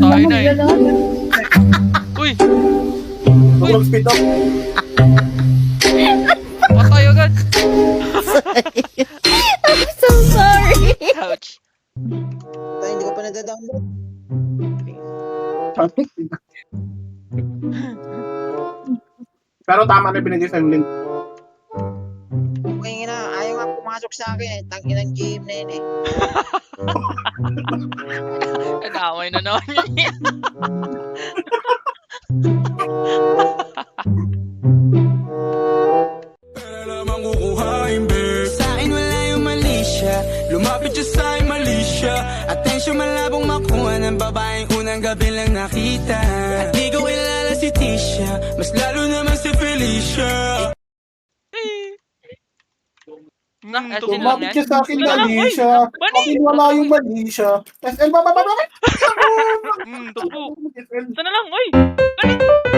Tayo na eh. Uy! Uy! Speed up. Patay agad! I'm so sorry. Ouch! Ay, hindi ko pa nadadownload. Pero tama na binigay sa link. Okay na, ayaw nga pumasok sa akin eh. Tangin ng game na yun eh. Nadamay na naman yun. Pera lamang kukuhain, babe. Sa akin wala yung mali siya. Lumapit siya sa akin, mali siya. Atensyon malabong makuha ng babaeng unang gabi lang nakita. At di ko kilala si Tisha, mas lalo naman si Felicia. Asin lang Lumapit yan. siya sa akin, Wala lang, mali uy. siya. Mali. Bakit wala yung mali siya? SL, bababa. Tukbo. Ito na lang, uy! Galing!